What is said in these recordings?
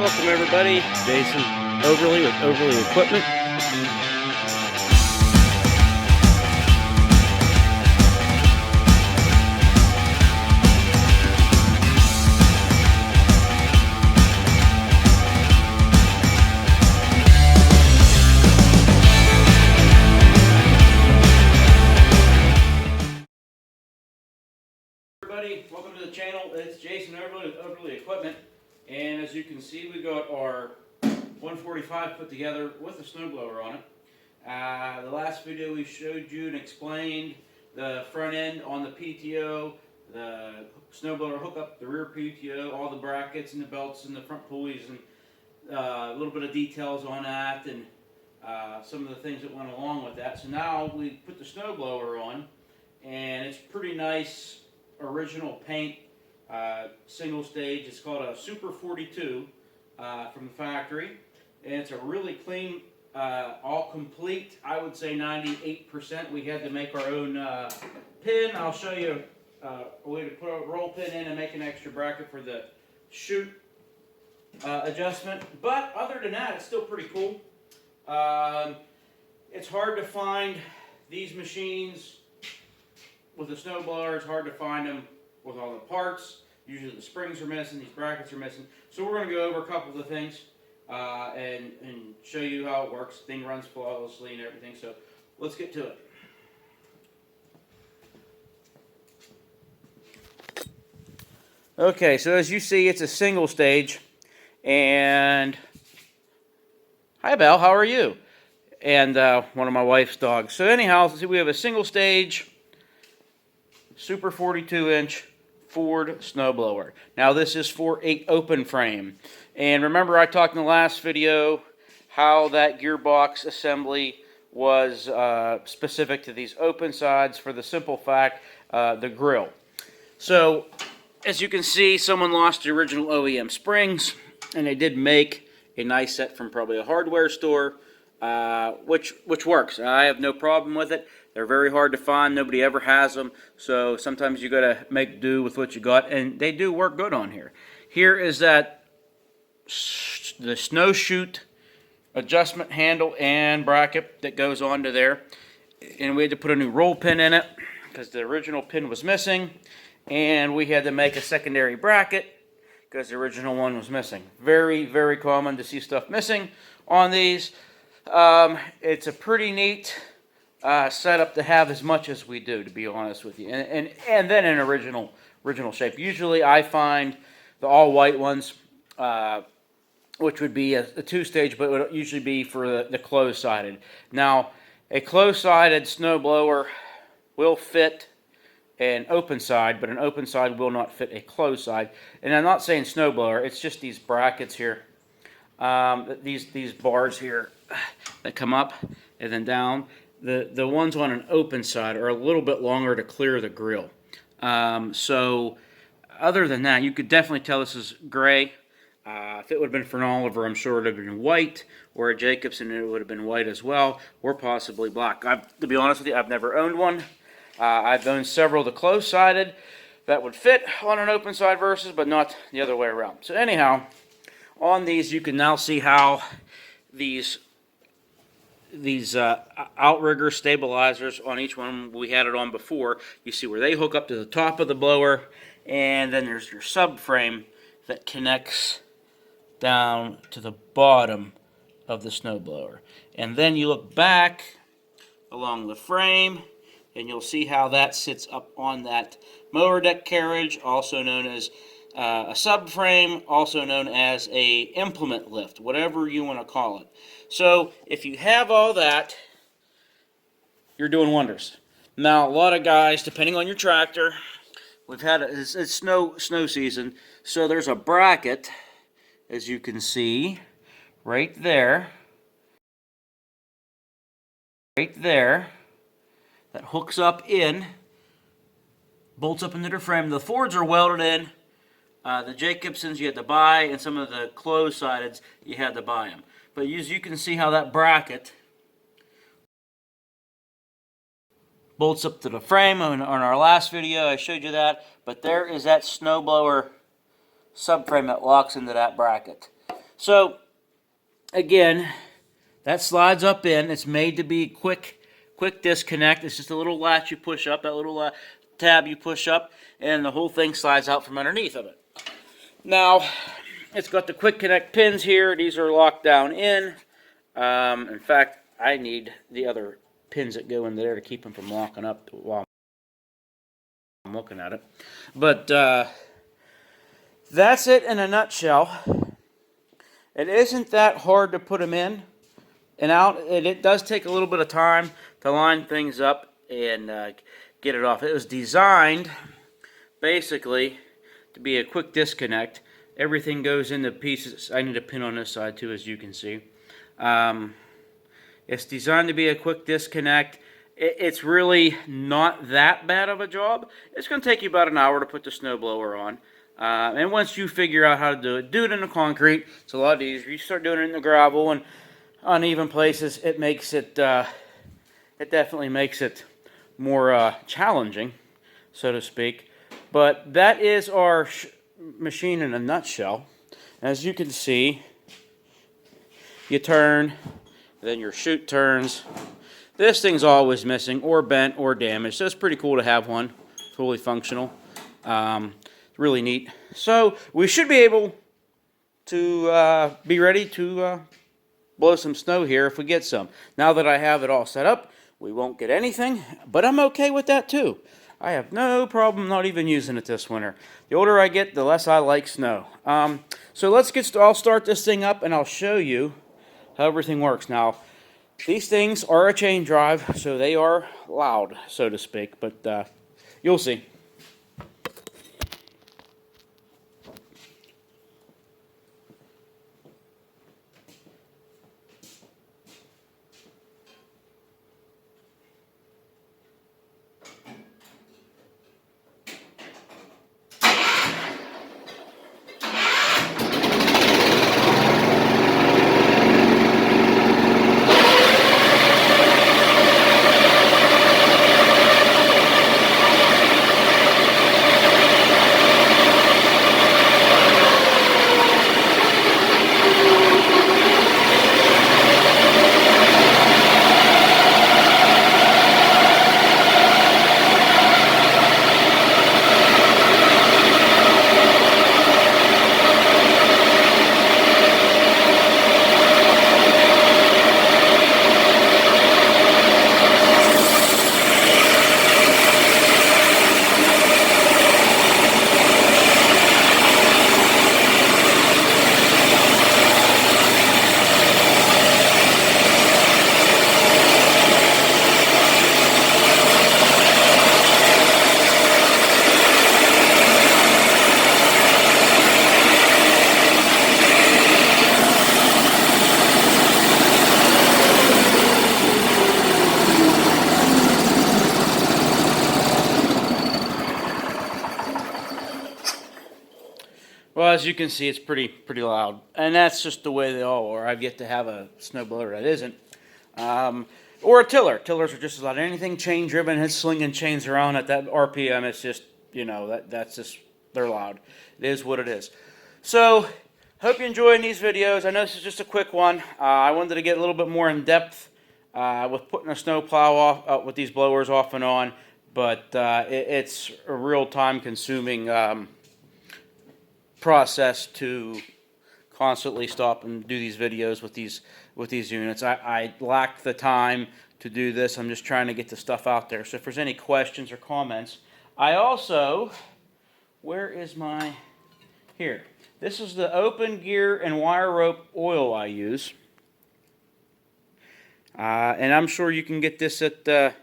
Welcome everybody, Jason Overly with Overly Equipment. Everybody, welcome to the channel. It's Jason Overly with Overly Equipment. And as you can see, we got our 145 put together with a snowblower on it. The last video we showed you and explained the front end on the PTO, the snowblower hookup, the rear PTO, all the brackets and the belts and the front pulleys, and a little bit of details on that, and some of the things that went along with that. So now we put the snowblower on, and it's pretty nice original paint. Single stage. It's called a Super 42 from the factory, and it's a really clean, all complete. I would say 98%. We had to make our own pin. I'll show you a way to put a roll pin in and make an extra bracket for the chute adjustment. But other than that, it's still pretty cool. It's hard to find these machines with a snowblower. It's hard to find them with all the parts. Usually the springs are missing, these brackets are missing. So we're going to go over a couple of the things and show you how it works. The thing runs flawlessly and everything. So let's get to it. Okay, so as you see, it's a single stage. And hi Belle, how are you? And one of my wife's dogs. So anyhow, see, we have a single stage Super 42-inch FORD snowblower. Now this is for a open frame. And remember I talked in the last video how that gearbox assembly was specific to these open sides for the simple fact, the grill. So as you can see, someone lost the original OEM springs, and they did make a nice set from probably a hardware store, which works. I have no problem with it. They're very hard to find. Nobody ever has them. So sometimes you got to make do with what you got. And they do work good on here. Here is the snow chute adjustment handle and bracket that goes onto there. And we had to put a new roll pin in it because the original pin was missing. And we had to make a secondary bracket because the original one was missing. Very, very common to see stuff missing on these. It's a pretty neat setup to have as much as we do, to be honest with you, and then in original shape. Usually I find the all white ones, which would be a two-stage, but it would usually be for the closed-sided. Now a closed-sided snowblower will fit an open side, but an open side will not fit a closed side. And I'm not saying snowblower, it's just these brackets here, these bars here that come up and then down. The ones on an open side are a little bit longer to clear the grill. So other than that, you could definitely tell this is gray. If it would have been for an Oliver, I'm sure it would have been white, or a Jacobson, it would have been white as well, or possibly black. To be honest with you, I've never owned one. I've owned several of the closed-sided that would fit on an open side versus, but not the other way around. So anyhow, on these you can now see how these outrigger stabilizers on each one, we had it on before. You see where they hook up to the top of the blower, and then there's your subframe that connects down to the bottom of the snowblower. And then you look back along the frame, and you'll see how that sits up on that mower deck carriage, also known as a subframe, also known as a implement lift, whatever you want to call it. So if you have all that, you're doing wonders. Now a lot of guys, depending on your tractor, it's snow season, so there's a bracket, as you can see, right there, that hooks up in, bolts up into the frame. The Fords are welded in. The Jacobsons you had to buy, and some of the closed-sideds you had to buy them. But as you can see how that bracket bolts up to the frame. On our last video I showed you that, but there is that snowblower subframe that locks into that bracket. So again, that slides up in. It's made to be quick disconnect. It's just a little latch you push up, that little tab you push up, and the whole thing slides out from underneath of it. Now, it's got the quick connect pins here. These are locked down in. In fact, I need the other pins that go in there to keep them from locking up while I'm looking at it. But that's it in a nutshell. It isn't that hard to put them in and out. It does take a little bit of time to line things up and get it off. It was designed basically to be a quick disconnect. Everything goes into pieces. I need a pin on this side too, as you can see. It's designed to be a quick disconnect. It's really not that bad of a job. It's going to take you about an hour to put the snowblower on. And once you figure out how to do it in the concrete, it's a lot easier. You start doing it in the gravel and uneven places, it makes it, it definitely makes it more challenging, so to speak. But that is our machine in a nutshell. As you can see, you turn, then your chute turns. This thing's always missing or bent or damaged, so it's pretty cool to have one fully functional. Really neat. So we should be able to be ready to blow some snow here if we get some. Now that I have it all set up, we won't get anything, but I'm okay with that too. I have no problem not even using it this winter. The older I get, the less I like snow. So I'll start this thing up and I'll show you how everything works. Now, these things are a chain drive, so they are loud, so to speak, but you'll see. Well, as you can see, it's pretty loud, and that's just the way they all are. I've yet to have a snowblower that isn't, or a tiller. Tillers are just as loud. Anything chain driven, it's slinging chains around at that RPM. It's just, you know, that's just, they're loud. It is what it is. So, hope you're enjoying these videos. I know this is just a quick one. I wanted to get a little bit more in depth with putting a snowplow off with these blowers off and on, but it's a real time-consuming process to constantly stop and do these videos with these units. I lacked the time to do this. I'm just trying to get the stuff out there. So if there's any questions or comments, I also, where is my, here. This is the open gear and wire rope oil I use. And I'm sure you can get this at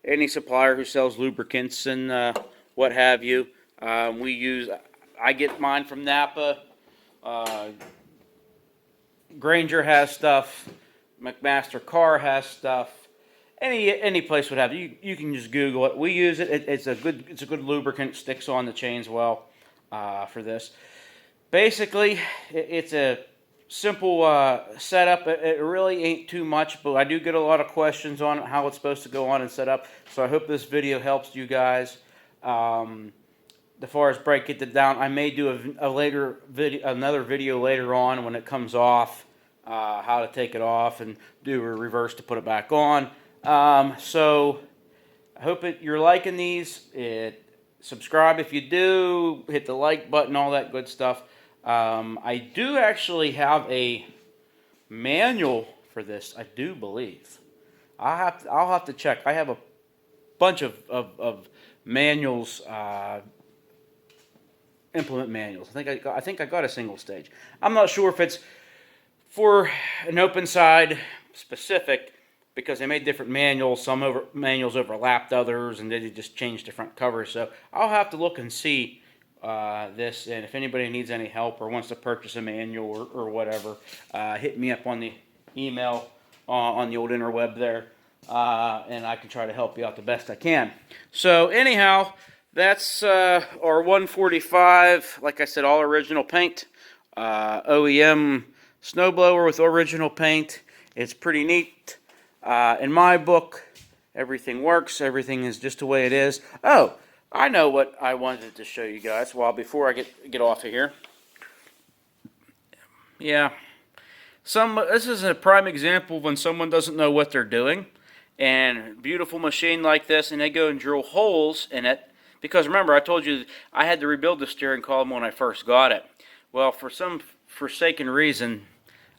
any supplier who sells lubricants and what have you. I get mine from Napa. Granger has stuff. McMaster Car has stuff. Any place would have it. You can just Google it. We use it. It's a good lubricant. Sticks on the chains well for this. Basically, it's a simple setup. It really ain't too much, but I do get a lot of questions on how it's supposed to go on and set up. So I hope this video helps you guys. as far as break it down, I may do a later video, another video later on when it comes off, how to take it off and do a reverse to put it back on. So I hope you're liking these. Subscribe if you do. Hit the like button, all that good stuff. I do actually have a manual for this, I do believe. I'll have to check. I have a bunch of manuals, implement manuals. I think I got a single stage. I'm not sure if it's for an open side specific, because they made different manuals. Some manuals overlapped others, and they just changed the front cover. So I'll have to look and see this, and if anybody needs any help or wants to purchase a manual or whatever, hit me up on the email on the old interweb there, and I can try to help you out the best I can. So anyhow, that's our 145. Like I said, all original paint, OEM snowblower with original paint. It's pretty neat. In my book, everything works. Everything is just the way it is. Oh, I know what I wanted to show you guys. Well, before I get off of here. Yeah. This is a prime example of when someone doesn't know what they're doing. And beautiful machine like this, and they go and drill holes in it. Because remember, I told you I had to rebuild the steering column when I first got it. Well, for some forsaken reason,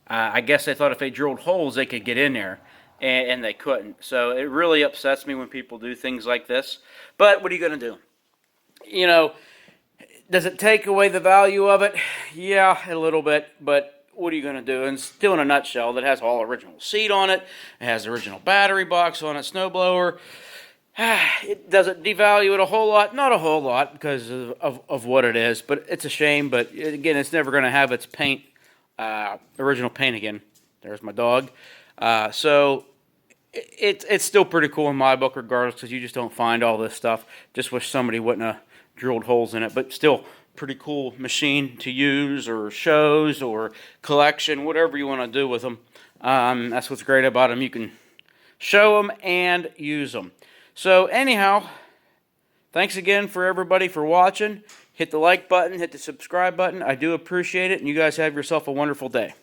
I guess they thought if they drilled holes, they could get in there. And they couldn't. So it really upsets me when people do things like this. But what are you going to do? You know, does it take away the value of it? Yeah, a little bit. But what are you going to do? And still, in a nutshell, that has all original seat on it. It has the original battery box on it, snowblower. Does it devalue it a whole lot? Not a whole lot because of what it is. But it's a shame. But again, it's never going to have its paint, original paint again. There's my dog. So it's still pretty cool in my book regardless, because you just don't find all this stuff. Just wish somebody wouldn't have drilled holes in it, but still pretty cool machine to use, or shows, or collection, whatever you want to do with them. That's what's great about them. You can show them and use them. So anyhow, thanks again for everybody for watching. Hit the like button, hit the subscribe button. I do appreciate it, and you guys have yourself a wonderful day.